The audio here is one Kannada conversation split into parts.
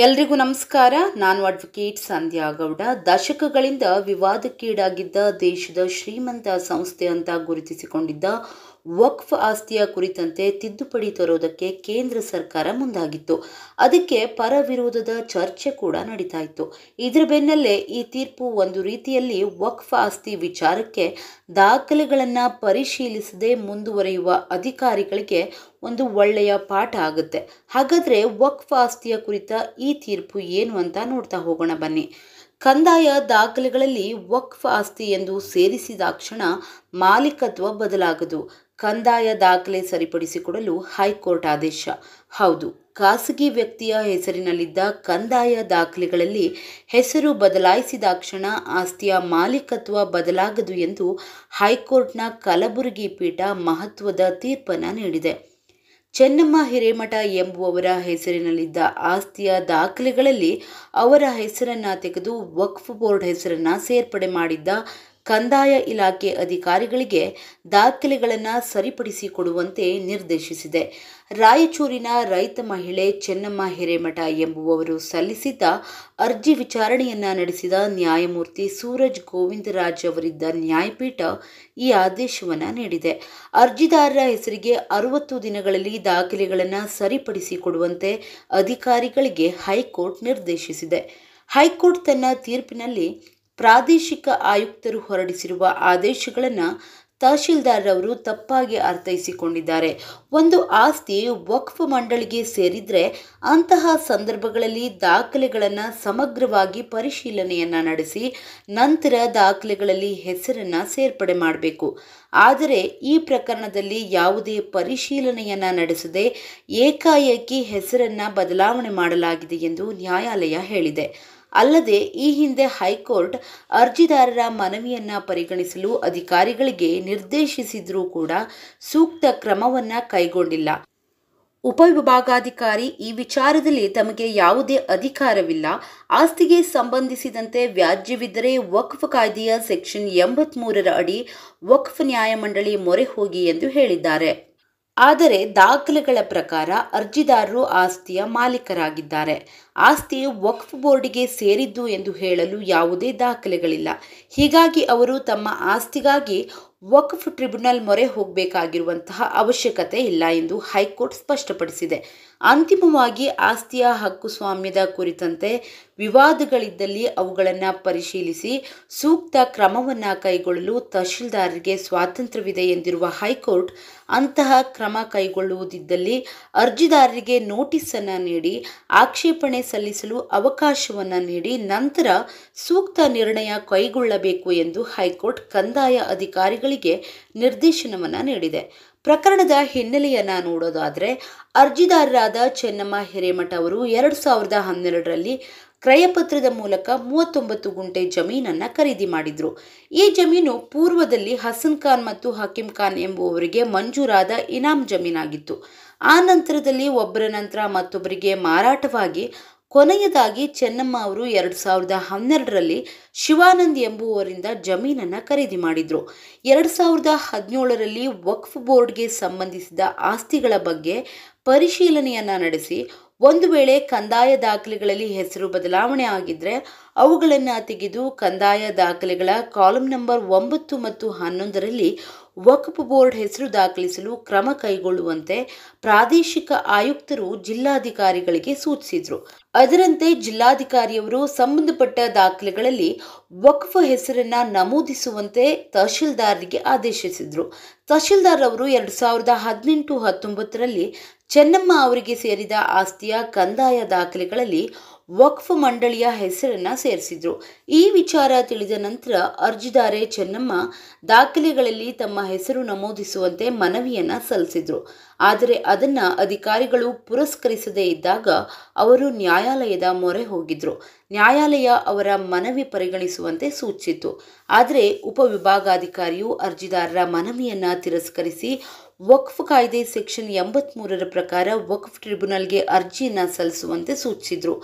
ಎಲ್ರಿಗೂ ನಮಸ್ಕಾರ. ನಾನು ಅಡ್ವೊಕೇಟ್ ಸಂಧ್ಯಾ ಗೌಡ. ದಶಕಗಳಿಂದ ವಿವಾದಕ್ಕೀಡಾಗಿದ್ದ ದೇಶದ ಶ್ರೀಮಂತ ಸಂಸ್ಥೆ ಅಂತ ಗುರುತಿಸಿಕೊಂಡಿದ್ದ ವಕ್ಫ್ ಆಸ್ತಿಯ ಕುರಿತಂತೆ ತಿದ್ದುಪಡಿ ತರೋದಕ್ಕೆ ಕೇಂದ್ರ ಸರ್ಕಾರ ಮುಂದಾಗಿತ್ತು. ಅದಕ್ಕೆ ಪರ ವಿರೋಧದ ಚರ್ಚೆ ಕೂಡ ನಡೀತಾ ಇತ್ತು. ಇದರ ಬೆನ್ನಲ್ಲೇ ಈ ತೀರ್ಪು ಒಂದು ರೀತಿಯಲ್ಲಿ ವಕ್ಫ್ ಆಸ್ತಿ ವಿಚಾರಕ್ಕೆ ದಾಖಲೆಗಳನ್ನು ಪರಿಶೀಲಿಸದೆ ಮುಂದುವರಿಯುವ ಅಧಿಕಾರಿಗಳಿಗೆ ಒಂದು ಒಳ್ಳೆಯ ಪಾಠ ಆಗುತ್ತೆ. ಹಾಗಾದರೆ ವಕ್ಫ್ ಆಸ್ತಿಯ ಕುರಿತ ಈ ತೀರ್ಪು ಏನು ಅಂತ ನೋಡ್ತಾ ಹೋಗೋಣ ಬನ್ನಿ. ಕಂದಾಯ ದಾಖಲೆಗಳಲ್ಲಿ ವಕ್ಫ್ ಆಸ್ತಿ ಎಂದು ಸೇರಿಸಿದಾಕ್ಷಣ ಮಾಲೀಕತ್ವ ಬದಲಾಗದು. ಕಂದಾಯ ದಾಖಲೆ ಸರಿಪಡಿಸಿಕೊಡಲು ಹೈಕೋರ್ಟ್ ಆದೇಶ. ಹೌದು, ಖಾಸಗಿ ವ್ಯಕ್ತಿಯ ಹೆಸರಿನಲ್ಲಿದ್ದ ಕಂದಾಯ ದಾಖಲೆಗಳಲ್ಲಿ ಹೆಸರು ಬದಲಾಯಿಸಿದಾಕ್ಷಣ ಆಸ್ತಿಯ ಮಾಲೀಕತ್ವ ಬದಲಾಗದು ಎಂದು ಹೈಕೋರ್ಟ್ನ ಕಲಬುರಗಿ ಪೀಠ ಮಹತ್ವದ ತೀರ್ಪನ್ನು ನೀಡಿದೆ. ಚೆನ್ನಮ್ಮ ಹಿರೇಮಠ ಎಂಬುವವರ ಹೆಸರಿನಲ್ಲಿದ್ದ ಆಸ್ತಿಯ ದಾಖಲೆಗಳಲ್ಲಿ ಅವರ ಹೆಸರನ್ನು ತೆಗೆದು ವಕ್ಫ್ ಬೋರ್ಡ್ ಹೆಸರನ್ನು ಸೇರ್ಪಡೆ ಮಾಡಿದ್ದ ಕಂದಾಯ ಇಲಾಖೆ ಅಧಿಕಾರಿಗಳಿಗೆ ದಾಖಲೆಗಳನ್ನು ಸರಿಪಡಿಸಿಕೊಡುವಂತೆ ನಿರ್ದೇಶಿಸಿದೆ. ರಾಯಚೂರಿನ ರೈತ ಮಹಿಳೆ ಚೆನ್ನಮ್ಮ ಹಿರೇಮಠ ಎಂಬುವವರು ಸಲ್ಲಿಸಿದ್ದ ಅರ್ಜಿ ವಿಚಾರಣೆಯನ್ನು ನಡೆಸಿದ ನ್ಯಾಯಮೂರ್ತಿ ಸೂರಜ್ ಗೋವಿಂದರಾಜ್ ಅವರಿದ್ದ ನ್ಯಾಯಪೀಠ ಈ ಆದೇಶವನ್ನು ನೀಡಿದೆ. ಅರ್ಜಿದಾರರ ಹೆಸರಿಗೆ 60 ದಿನಗಳಲ್ಲಿ ದಾಖಲೆಗಳನ್ನು ಸರಿಪಡಿಸಿಕೊಡುವಂತೆ ಅಧಿಕಾರಿಗಳಿಗೆ ಹೈಕೋರ್ಟ್ ನಿರ್ದೇಶಿಸಿದೆ. ಹೈಕೋರ್ಟ್ ತನ್ನ ತೀರ್ಪಿನಲ್ಲಿ ಪ್ರಾದೇಶಿಕ ಆಯುಕ್ತರು ಹೊರಡಿಸಿರುವ ಆದೇಶಗಳನ್ನು ತಹಶೀಲ್ದಾರ್ರವರು ತಪ್ಪಾಗಿ ಅರ್ಥೈಸಿಕೊಂಡಿದ್ದಾರೆ. ಒಂದು ಆಸ್ತಿ ವಕ್ಫ್ ಮಂಡಳಿಗೆ ಸೇರಿದ್ರೆ ಅಂತಹ ಸಂದರ್ಭಗಳಲ್ಲಿ ದಾಖಲೆಗಳನ್ನು ಸಮಗ್ರವಾಗಿ ಪರಿಶೀಲನೆಯನ್ನು ನಡೆಸಿ ನಂತರ ದಾಖಲೆಗಳಲ್ಲಿ ಹೆಸರನ್ನು ಸೇರ್ಪಡೆ ಮಾಡಬೇಕು. ಆದರೆ ಈ ಪ್ರಕರಣದಲ್ಲಿ ಯಾವುದೇ ಪರಿಶೀಲನೆಯನ್ನು ನಡೆಸದೆ ಏಕಾಏಕಿ ಹೆಸರನ್ನು ಬದಲಾವಣೆ ಮಾಡಲಾಗಿದೆ ಎಂದು ನ್ಯಾಯಾಲಯ ಹೇಳಿದೆ. ಅಲ್ಲದೆ ಈ ಹಿಂದೆ ಹೈಕೋರ್ಟ್ ಅರ್ಜಿದಾರರ ಮನವಿಯನ್ನು ಪರಿಗಣಿಸಲು ಅಧಿಕಾರಿಗಳಿಗೆ ನಿರ್ದೇಶಿಸಿದ್ರೂ ಕೂಡ ಸೂಕ್ತ ಕ್ರಮವನ್ನು ಕೈಗೊಂಡಿಲ್ಲ. ಉಪವಿಭಾಗಾಧಿಕಾರಿ ಈ ವಿಚಾರದಲ್ಲಿ ತಮಗೆ ಯಾವುದೇ ಅಧಿಕಾರವಿಲ್ಲ, ಆಸ್ತಿಗೆ ಸಂಬಂಧಿಸಿದಂತೆ ವ್ಯಾಜ್ಯವಿದ್ದರೆ ವಕ್ಫ್ ಕಾಯ್ದೆಯ ಸೆಕ್ಷನ್ 83ರ ಅಡಿ ವಕ್ಫ್ ನ್ಯಾಯಮಂಡಳಿ ಮೊರೆ ಹೋಗಿ ಎಂದು ಹೇಳಿದ್ದಾರೆ. ಆದರೆ ದಾಖಲೆಗಳ ಪ್ರಕಾರ ಅರ್ಜಿದಾರರು ಆಸ್ತಿಯ ಮಾಲೀಕರಾಗಿದ್ದಾರೆ. ಆಸ್ತಿ ವಕ್ಫ್ ಬೋರ್ಡಿಗೆ ಸೇರಿದ್ದು ಎಂದು ಹೇಳಲು ಯಾವುದೇ ದಾಖಲೆಗಳಿಲ್ಲ. ಹೀಗಾಗಿ ಅವರು ತಮ್ಮ ಆಸ್ತಿಗಾಗಿ ವಕ್ಫ್ ಟ್ರಿಬ್ಯುನಲ್ ಮೊರೆ ಹೋಗಬೇಕಾಗಿರುವಂತಹ ಅವಶ್ಯಕತೆ ಇಲ್ಲ ಎಂದು ಹೈಕೋರ್ಟ್ ಸ್ಪಷ್ಟಪಡಿಸಿದೆ. ಅಂತಿಮವಾಗಿ ಆಸ್ತಿಯ ಹಕ್ಕುಸ್ವಾಮ್ಯದ ಕುರಿತಂತೆ ವಿವಾದಗಳಿದ್ದಲ್ಲಿ ಅವುಗಳನ್ನು ಪರಿಶೀಲಿಸಿ ಸೂಕ್ತ ಕ್ರಮವನ್ನು ಕೈಗೊಳ್ಳಲು ತಹಶೀಲ್ದಾರರಿಗೆ ಸ್ವಾತಂತ್ರ್ಯವಿದೆ ಎಂದಿರುವ ಹೈಕೋರ್ಟ್ ಅಂತಹ ಕ್ರಮ ಕೈಗೊಳ್ಳುವುದಿದ್ದಲ್ಲಿ ಅರ್ಜಿದಾರರಿಗೆ ನೋಟಿಸನ್ನು ನೀಡಿ ಆಕ್ಷೇಪಣೆ ಸಲ್ಲಿಸಲು ಅವಕಾಶವನ್ನು ನೀಡಿ ನಂತರ ಸೂಕ್ತ ನಿರ್ಣಯ ಕೈಗೊಳ್ಳಬೇಕು ಎಂದು ಹೈಕೋರ್ಟ್ ಕಂದಾಯ ಅಧಿಕಾರಿಗಳಿಗೆ ನಿರ್ದೇಶನವನ್ನು ನೀಡಿದೆ. ಪ್ರಕರಣದ ಹಿನ್ನೆಲೆಯನ್ನು ನೋಡೋದಾದರೆ ಅರ್ಜಿದಾರರಾದ ಚೆನ್ನಮ್ಮ ಹಿರೇಮಠ ಅವರು 2012ರಲ್ಲಿ ಕ್ರಯಪತ್ರದ ಮೂಲಕ 39 ಗುಂಟೆ ಜಮೀನನ್ನು ಖರೀದಿ ಮಾಡಿದ್ರು. ಈ ಜಮೀನು ಪೂರ್ವದಲ್ಲಿ ಹಸನ್ ಖಾನ್ ಮತ್ತು ಹಕೀಂ ಖಾನ್ ಎಂಬುವವರಿಗೆ ಮಂಜೂರಾದ ಇನಾಮ್ ಜಮೀನಾಗಿತ್ತು. ಆ ನಂತರದಲ್ಲಿ ಒಬ್ಬರ ನಂತರ ಮತ್ತೊಬ್ಬರಿಗೆ ಮಾರಾಟವಾಗಿ ಕೊನೆಯದಾಗಿ ಚೆನ್ನಮ್ಮ ಅವರು 2012ರಲ್ಲಿ ಶಿವಾನಂದ್ ಎಂಬುವವರಿಂದ ಜಮೀನನ್ನು ಖರೀದಿ ಮಾಡಿದ್ರು. 2017ರಲ್ಲಿ ವಕ್ಫ್ ಬೋರ್ಡ್ಗೆ ಸಂಬಂಧಿಸಿದ ಆಸ್ತಿಗಳ ಬಗ್ಗೆ ಪರಿಶೀಲನೆಯನ್ನು ನಡೆಸಿ ಒಂದು ವೇಳೆ ಕಂದಾಯ ದಾಖಲೆಗಳಲ್ಲಿ ಹೆಸರು ಬದಲಾವಣೆ ಆಗಿದ್ರೆ ಅವುಗಳನ್ನು ತೆಗೆದು ಕಂದಾಯ ದಾಖಲೆಗಳ ಕಾಲಂ ನಂಬರ್ 9 ಮತ್ತು 11ರಲ್ಲಿ ವಕ್ಫ್ ಬೋರ್ಡ್ ಹೆಸರು ದಾಖಲಿಸಲು ಕ್ರಮ ಕೈಗೊಳ್ಳುವಂತೆ ಪ್ರಾದೇಶಿಕ ಆಯುಕ್ತರು ಜಿಲ್ಲಾಧಿಕಾರಿಗಳಿಗೆ ಸೂಚಿಸಿದ್ರು. ಅದರಂತೆ ಜಿಲ್ಲಾಧಿಕಾರಿಯವರು ಸಂಬಂಧಪಟ್ಟ ದಾಖಲೆಗಳಲ್ಲಿ ವಕ್ಫ್ ಹೆಸರನ್ನು ನಮೂದಿಸುವಂತೆ ತಹಶೀಲ್ದಾರ್ರಿಗೆ ಆದೇಶಿಸಿದ್ರು. ತಹಶೀಲ್ದಾರ್ ಅವರು 2018-19ರಲ್ಲಿ ಚೆನ್ನಮ್ಮ ಅವರಿಗೆ ಸೇರಿದ ಆಸ್ತಿಯ ಕಂದಾಯ ದಾಖಲೆಗಳಲ್ಲಿ ವಕ್ಫ್ ಮಂಡಳಿಯ ಹೆಸರನ್ನು ಸೇರಿಸಿದ್ರು. ಈ ವಿಚಾರ ತಿಳಿದ ನಂತರ ಅರ್ಜಿದಾರೆ ಚೆನ್ನಮ್ಮ ದಾಖಲೆಗಳಲ್ಲಿ ತಮ್ಮ ಹೆಸರು ನಮೂದಿಸುವಂತೆ ಮನವಿಯನ್ನು ಸಲ್ಲಿಸಿದ್ರು. ಆದರೆ ಅದನ್ನು ಅಧಿಕಾರಿಗಳು ಪುರಸ್ಕರಿಸದೇ ಇದ್ದಾಗ ಅವರು ನ್ಯಾಯಾಲಯದ ಮೊರೆ ಹೋಗಿದ್ರು. ನ್ಯಾಯಾಲಯ ಅವರ ಮನವಿ ಪರಿಗಣಿಸುವಂತೆ ಸೂಚಿಸಿತು. ಆದರೆ ಉಪವಿಭಾಗಾಧಿಕಾರಿಯು ಅರ್ಜಿದಾರರ ಮನವಿಯನ್ನು ತಿರಸ್ಕರಿಸಿ ವಕ್ಫ್ ಕಾಯ್ದೆ ಸೆಕ್ಷನ್ 83ರ ಪ್ರಕಾರ ವಕ್ಫ್ ಟ್ರಿಬ್ಯುನಲ್ಗೆ ಅರ್ಜಿಯನ್ನು ಸಲ್ಲಿಸುವಂತೆ ಸೂಚಿಸಿದ್ರು.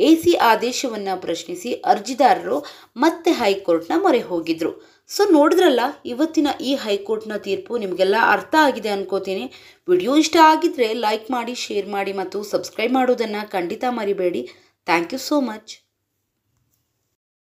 ಎಸಿ ಆದೇಶವನ್ನು ಪ್ರಶ್ನಿಸಿ ಅರ್ಜಿದಾರರು ಮತ್ತೆ ಹೈಕೋರ್ಟ್ನ ಮೊರೆ ಹೋಗಿದ್ರು. ಸೊ ನೋಡಿದ್ರಲ್ಲ, ಇವತ್ತಿನ ಈ ಹೈಕೋರ್ಟ್ನ ತೀರ್ಪು ನಿಮಗೆಲ್ಲ ಅರ್ಥ ಆಗಿದೆ ಅನ್ಕೋತೀನಿ. ವಿಡಿಯೋ ಇಷ್ಟ ಆಗಿದ್ರೆ ಲೈಕ್ ಮಾಡಿ, ಶೇರ್ ಮಾಡಿ ಮತ್ತು ಸಬ್ಸ್ಕ್ರೈಬ್ ಮಾಡೋದನ್ನು ಖಂಡಿತ ಮರಿಬೇಡಿ. Thank you so much.